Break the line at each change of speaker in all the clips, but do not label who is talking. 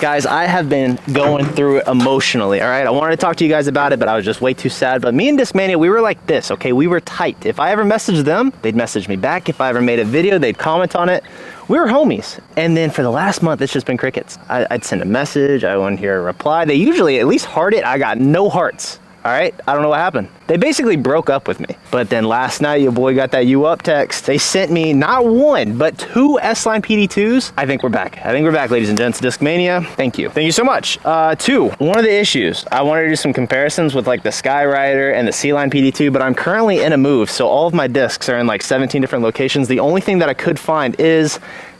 Guys, I have been going through it emotionally, all right? I wanted to talk to you guys about it, but I was just way too sad. But me and Discmania, we were like this, okay? We were tight. If I ever messaged them, they'd message me back. If I ever made a video, they'd comment on it. We were homies. And then for the last month, it's just been crickets. I'd send a message, I wouldn't hear a reply. They usually at least heart it. I got no hearts. All right, I don't know what happened. They basically broke up with me. But then last night, your boy got that "you up" text. They sent me not one, but 2 S-Line PD2s. I think we're back. I think we're back, ladies and gents. Discmania, thank you. Thank you so much. 2, one of the issues, I wanted to do some comparisons with like the Skyrider and the S-Line PD2, but I'm currently in a move. So all of my discs are in like 17 different locations. The only thing that I could find is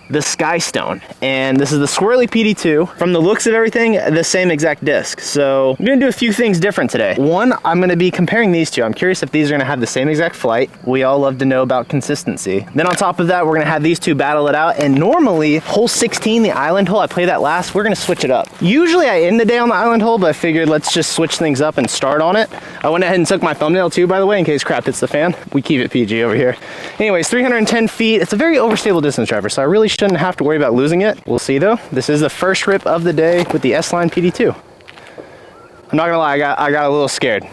the Skystone, and this is the Swirly PD2. From the looks of everything, the same exact disc. So I'm gonna do a few things different today. One, I'm gonna be comparing these two. I'm curious if these are gonna have the same exact flight. We all love to know about consistency. Then on top of that, we're gonna have these two battle it out. And normally, hole 16, the island hole, I play that last, we're gonna switch it up. Usually I end the day on the island hole, but I figured let's just switch things up and start on it. I went ahead and took my thumbnail too, by the way, in case crap hits the fan. We keep it PG over here. Anyways, 310 feet. It's a very overstable distance driver, so I really shouldn't have to worry about losing it. We'll see though. This is the first rip of the day with the S-Line PD2. I'm not gonna lie, I got a little scared.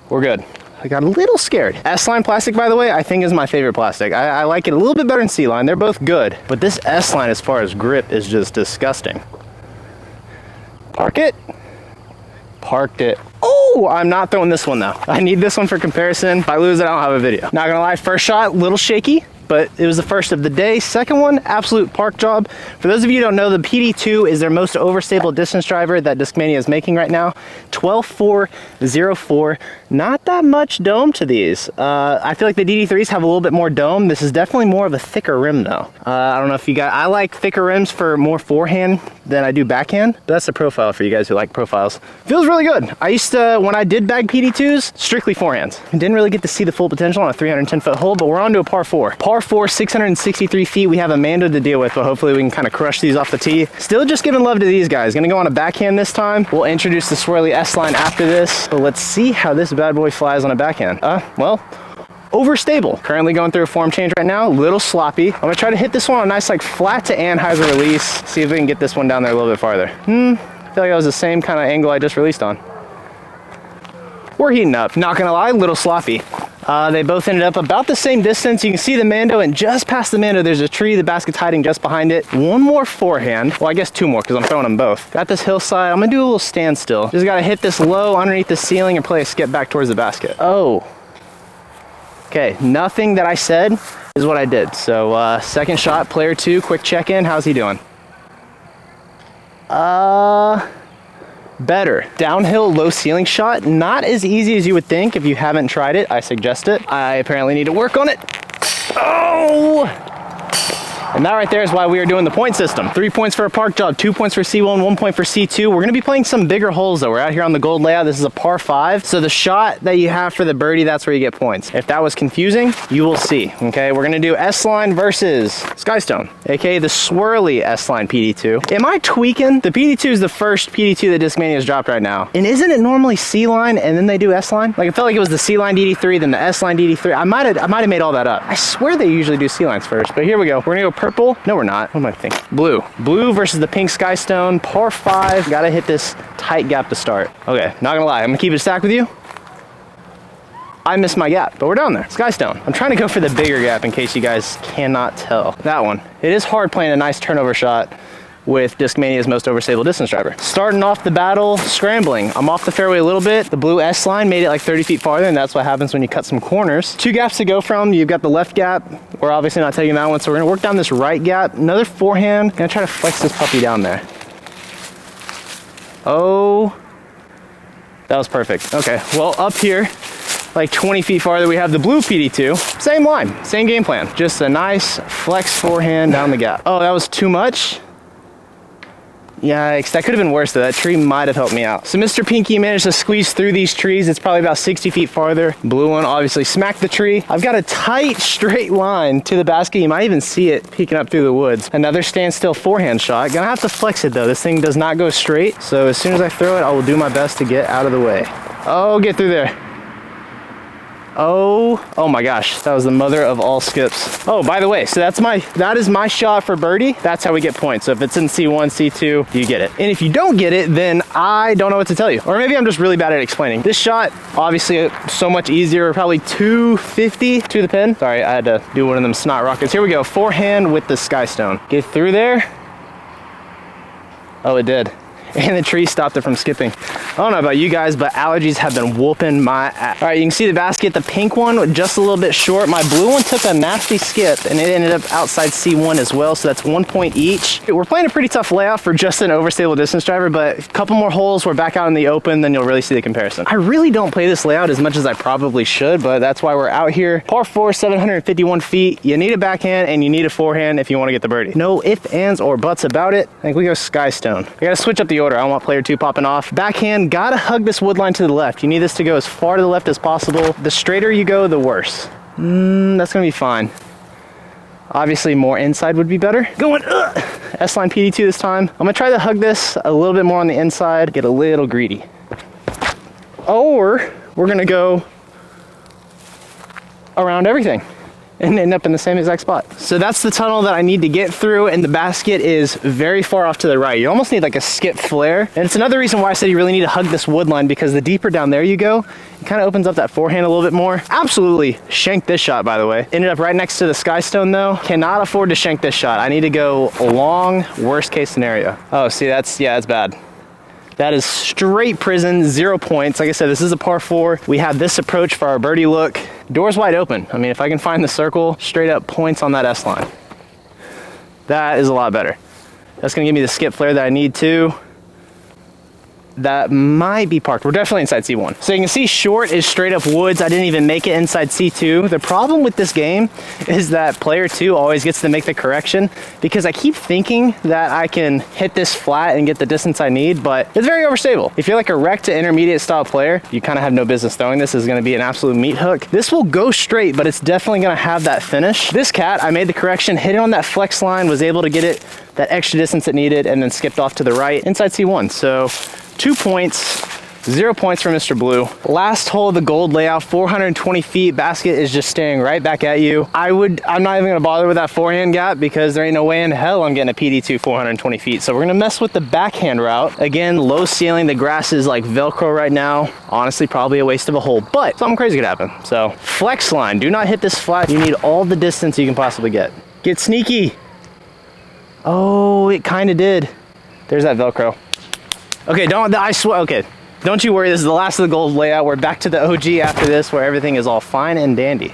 We're good. I got a little scared. S-Line plastic, by the way, I think is my favorite plastic. I like it a little bit better than C-Line. They're both good, but this S-Line as far as grip is just disgusting. Park it. Parked it. Oh, I'm not throwing this one though. I need this one for comparison. If I lose it, I don't have a video. Not gonna lie, first shot, little shaky, but it was the first of the day. Second one, absolute park job. For those of you who don't know, the PD2 is their most overstable distance driver that Discmania is making right now. 12.404, not that much dome to these. I feel like the DD3s have a little bit more dome. This is definitely more of a thicker rim though. I don't know if you guys, I like thicker rims for more forehand than I do backhand. But that's the profile for you guys who like profiles. Feels really good. I used to, when I did bag PD2s, strictly forehands. Didn't really get to see the full potential on a 310-foot hole, but we're on to a par 4. Par 4, 663 feet. We have Amanda to deal with, but hopefully we can kind of crush these off the tee. Still just giving love to these guys. Gonna go on a backhand this time. We'll introduce the Swirly S-Line after this, but let's see how this bad boy flies on a backhand. Well, overstable. Currently going through a form change right now, a little sloppy. I'm gonna try to hit this one on a nice like flat to Anheuser release. See if we can get this one down there a little bit farther. I feel like that was the same kind of angle I just released on. We're heating up. Not gonna lie, a little sloppy. They both ended up about the same distance. You can see the Mando, and just past the Mando, there's a tree. The basket's hiding just behind it. One more forehand. Well, I guess 2 more because I'm throwing them both. Got this hillside. I'm gonna do a little standstill. Just gotta hit this low underneath the ceiling and play a skip back towards the basket. Oh. Okay, nothing that I said is what I did. So second shot, player 2, quick check-in. How's he doing? Better. Downhill low ceiling shot, not as easy as you would think. If you haven't tried it, I suggest it. I apparently need to work on it. Oh! And that right there is why we are doing the point system. 3 points for a park job, 2 points for C1, 1 point for C2. We're gonna be playing some bigger holes though. We're out here on the gold layout. This is a par 5. So the shot that you have for the birdie, that's where you get points. If that was confusing, you will see, okay? We're gonna do S-Line versus Skystone, aka the Swirly S-Line PD2. Am I tweaking? The PD2 is the first PD2 that Discmania has dropped right now. And isn't it normally C-Line and then they do S-Line? Like, it felt like it was the C-Line DD3, then the S-Line DD3. I might have made all that up. I swear they usually do C-Lines first, but here we go. We're gonna go purple. No, we're not. What am I thinking? Blue. Blue versus the pink Skystone. Par 5. Gotta hit this tight gap to start. Okay, not gonna lie. I'm gonna keep it stacked with you. I missed my gap, but we're down there. Skystone. I'm trying to go for the bigger gap in case you guys cannot tell. That one. It is hard playing a nice turnover shot with Discmania's most overstable distance driver. Starting off the battle, scrambling. I'm off the fairway a little bit. The blue S-Line made it like 30 feet farther, and that's what happens when you cut some corners. 2 gaps to go from. You've got the left gap. We're obviously not taking that one, so we're gonna work down this right gap. Another forehand. Gonna try to flex this puppy down there. Oh, that was perfect. Okay, well, up here, like 20 feet farther, we have the blue PD2. Same line, same game plan. Just a nice flex forehand down the gap. Oh, that was too much? Yikes, that could have been worse though. That tree might have helped me out. So Mr. Pinky managed to squeeze through these trees. It's probably about 60 feet farther. Blue one obviously smacked the tree. I've got a tight straight line to the basket. You might even see it peeking up through the woods. Another standstill forehand shot. Gonna have to flex it though. This thing does not go straight. So as soon as I throw it, I will do my best to get out of the way. Oh, get through there. Oh my gosh, that was the mother of all skips. Oh, by the way, so that is my shot for birdie. That's how we get points. So if it's in C1, C2, you get it. And if you don't get it, then I don't know what to tell you. Or maybe I'm just really bad at explaining. This shot, obviously so much easier, probably 250 to the pin. Sorry, I had to do one of them snot rockets. Here we go, forehand with the sky stone. Get through there. Oh, it did. And the tree stopped it from skipping. I don't know about you guys, but allergies have been whooping my ass. All right, you can see the basket, the pink one, just a little bit short. My blue one took a nasty skip and it ended up outside C1 as well, so that's 1 point each. We're playing a pretty tough layout for just an overstable distance driver, but a couple more holes, we're back out in the open, then you'll really see the comparison. I really don't play this layout as much as I probably should, but that's why we're out here. Par 4, 751 feet. You need a backhand and you need a forehand if you want to get the birdie. No ifs, ands, or buts about it. I think we go sky stone. I gotta switch up the order. I don't want player 2 popping off. Backhand, gotta hug this wood line to the left. You need this to go as far to the left as possible. The straighter you go, the worse. That's gonna be fine. Obviously more inside would be better. Going S-Line PD2 this time. I'm gonna try to hug this a little bit more on the inside, get a little greedy. Or we're gonna go around everything and end up in the same exact spot. So that's the tunnel that I need to get through, and the basket is very far off to the right. You almost need like a skip flare. And it's another reason why I said you really need to hug this wood line, because the deeper down there you go, it kind of opens up that forehand a little bit more. Absolutely shanked this shot, by the way. Ended up right next to the sky stone though. Cannot afford to shank this shot. I need to go long, worst case scenario. Oh, see, that's bad. That is straight prison, 0 points. Like I said, this is a par 4. We have this approach for our birdie look. Doors wide open. I mean, if I can find the circle, straight up points on that S-line. That is a lot better. That's gonna give me the skip flare that I need too. That might be parked. We're definitely inside C1. So you can see short is straight up woods. I didn't even make it inside C2. The problem with this game is that player 2 always gets to make the correction, because I keep thinking that I can hit this flat and get the distance I need, but it's very overstable. If you're like a rec to intermediate style player, you kind of have no business throwing this. This is gonna be an absolute meat hook. This will go straight, but it's definitely gonna have that finish. This cat, I made the correction, hit it on that flex line, was able to get it that extra distance it needed, and then skipped off to the right inside C1. So 2 points, 0 points for Mr. Blue. Last hole of the gold layout, 420 feet. Basket is just staring right back at you. I'm not even gonna bother with that forehand gap, because there ain't no way in hell I'm getting a PD2 420 feet. So we're gonna mess with the backhand route. Again, low ceiling, the grass is like Velcro right now. Honestly, probably a waste of a hole, but something crazy could happen. So flex line, do not hit this flat. You need all the distance you can possibly get. Get sneaky. Oh, it kind of did. There's that Velcro. Okay, I swear, okay. Don't you worry, this is the last of the gold layout. We're back to the OG after this, where everything is all fine and dandy.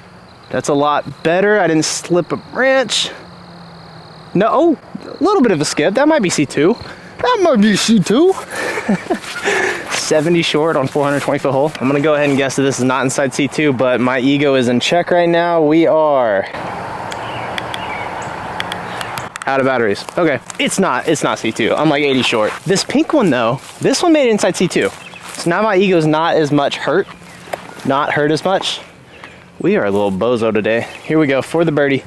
That's a lot better. I didn't slip a branch. No, oh, a little bit of a skip. That might be C2. That might be C2. 70 short on 420 foot hole. I'm gonna go ahead and guess that this is not inside C2, but my ego is in check right now. We are out of batteries. Okay, it's not C2. I'm like 80 short. This pink one though, this one made it inside C2. So now my ego's not as much hurt. Not hurt as much. We are a little bozo today. Here we go for the birdie.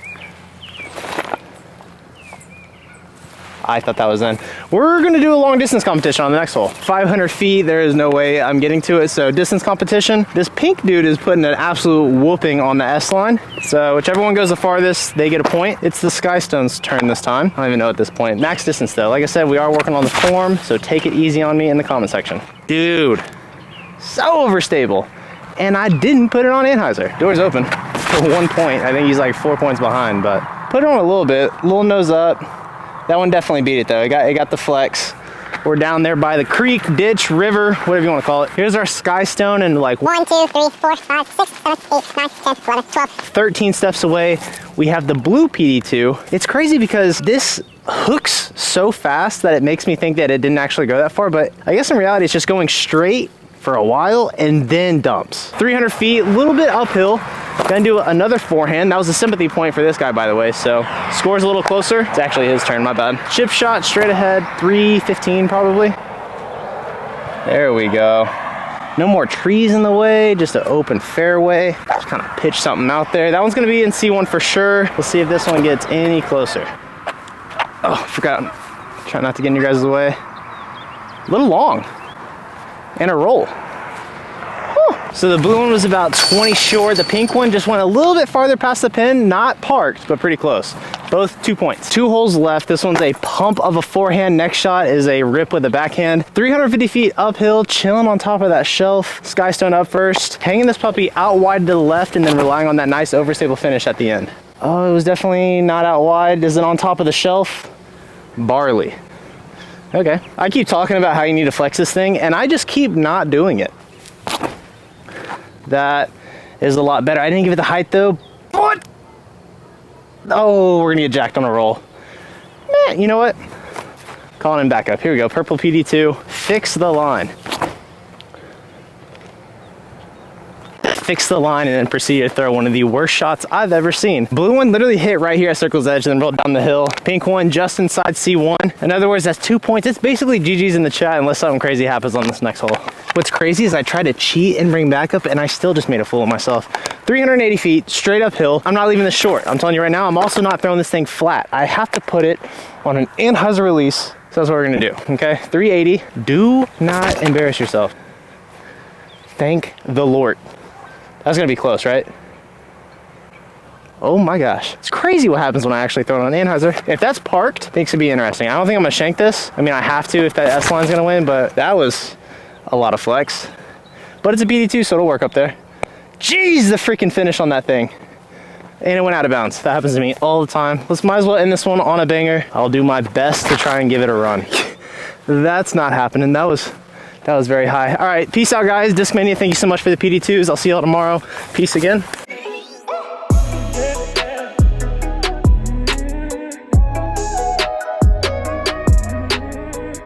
I thought that was in. We're gonna do a long distance competition on the next hole. 500 feet, there is no way I'm getting to it. So distance competition. This pink dude is putting an absolute whooping on the S-line. So whichever one goes the farthest, they get a point. It's the Skystone's turn this time. I don't even know at this point. Max distance though. Like I said, we are working on the form, so take it easy on me in the comment section. Dude, so overstable. And I didn't put it on Anheuser. Door's open for 1 point. I think he's like 4 points behind, but put it on a little bit, little nose up. That one definitely beat it though. It got the flex. We're down there by the creek, ditch, river, whatever you want to call it. Here's our sky stone, and like
1, 2, 3, 4, 5, 6, 7, 8, 9, 10, 11, 12.
13 steps away, we have the blue PD2. It's crazy because this hooks so fast that it makes me think that it didn't actually go that far, but I guess in reality it's just going straight for a while and then dumps. 300 feet, a little bit uphill. Gonna do another forehand. That was a sympathy point for this guy, by the way, so score's a little closer. It's actually his turn, my bad. Chip shot straight ahead, 315 probably. There we go. No more trees in the way, just an open fairway. Just kind of pitch something out there. That one's gonna be in C1 for sure. Let's see if this one gets any closer. Oh, forgot. Try not to get in your guys' way. A little long. And a roll. So the blue one was about 20 short. The pink one just went a little bit farther past the pin, not parked, but pretty close. Both 2 points. 2 holes left. This one's a pump of a forehand. Next shot is a rip with a backhand. 350 feet uphill, chilling on top of that shelf. Skystone up first. Hanging this puppy out wide to the left and then relying on that nice overstable finish at the end. Oh, it was definitely not out wide. Is it on top of the shelf? Barley. Okay. I keep talking about how you need to flex this thing, and I just keep not doing it. That is a lot better. I didn't give it the height though. What? Oh, we're gonna get jacked on a roll. Man, you know what? Calling him back up. Here we go. Purple PD2. Fix the line. Fix the line and then proceed to throw one of the worst shots I've ever seen. Blue one literally hit right here at circle's edge and then rolled down the hill. Pink one just inside C1. In other words, that's 2 points. It's basically GG's in the chat unless something crazy happens on this next hole. What's crazy is I tried to cheat and bring back up and I still just made a fool of myself. 380 feet straight uphill. I'm not leaving this short. I'm telling you right now, I'm also not throwing this thing flat. I have to put it on an Anheuser release. So that's what we're gonna do, okay? 380, do not embarrass yourself. Thank the Lord. That's gonna be close, right? Oh my gosh. It's crazy what happens when I actually throw it on Anheuser. If that's parked, things could be interesting. I don't think I'm gonna shank this. I mean, I have to if that S-line's gonna win, but that was a lot of flex. But it's a PD2, so it'll work up there. Jeez, the freaking finish on that thing. And it went out of bounds. That happens to me all the time. Let's might as well end this one on a banger. I'll do my best to try and give it a run. That's not happening. That was very high. All right, peace out, guys. Discmania, thank you so much for the PD2s. I'll see y'all tomorrow. Peace again.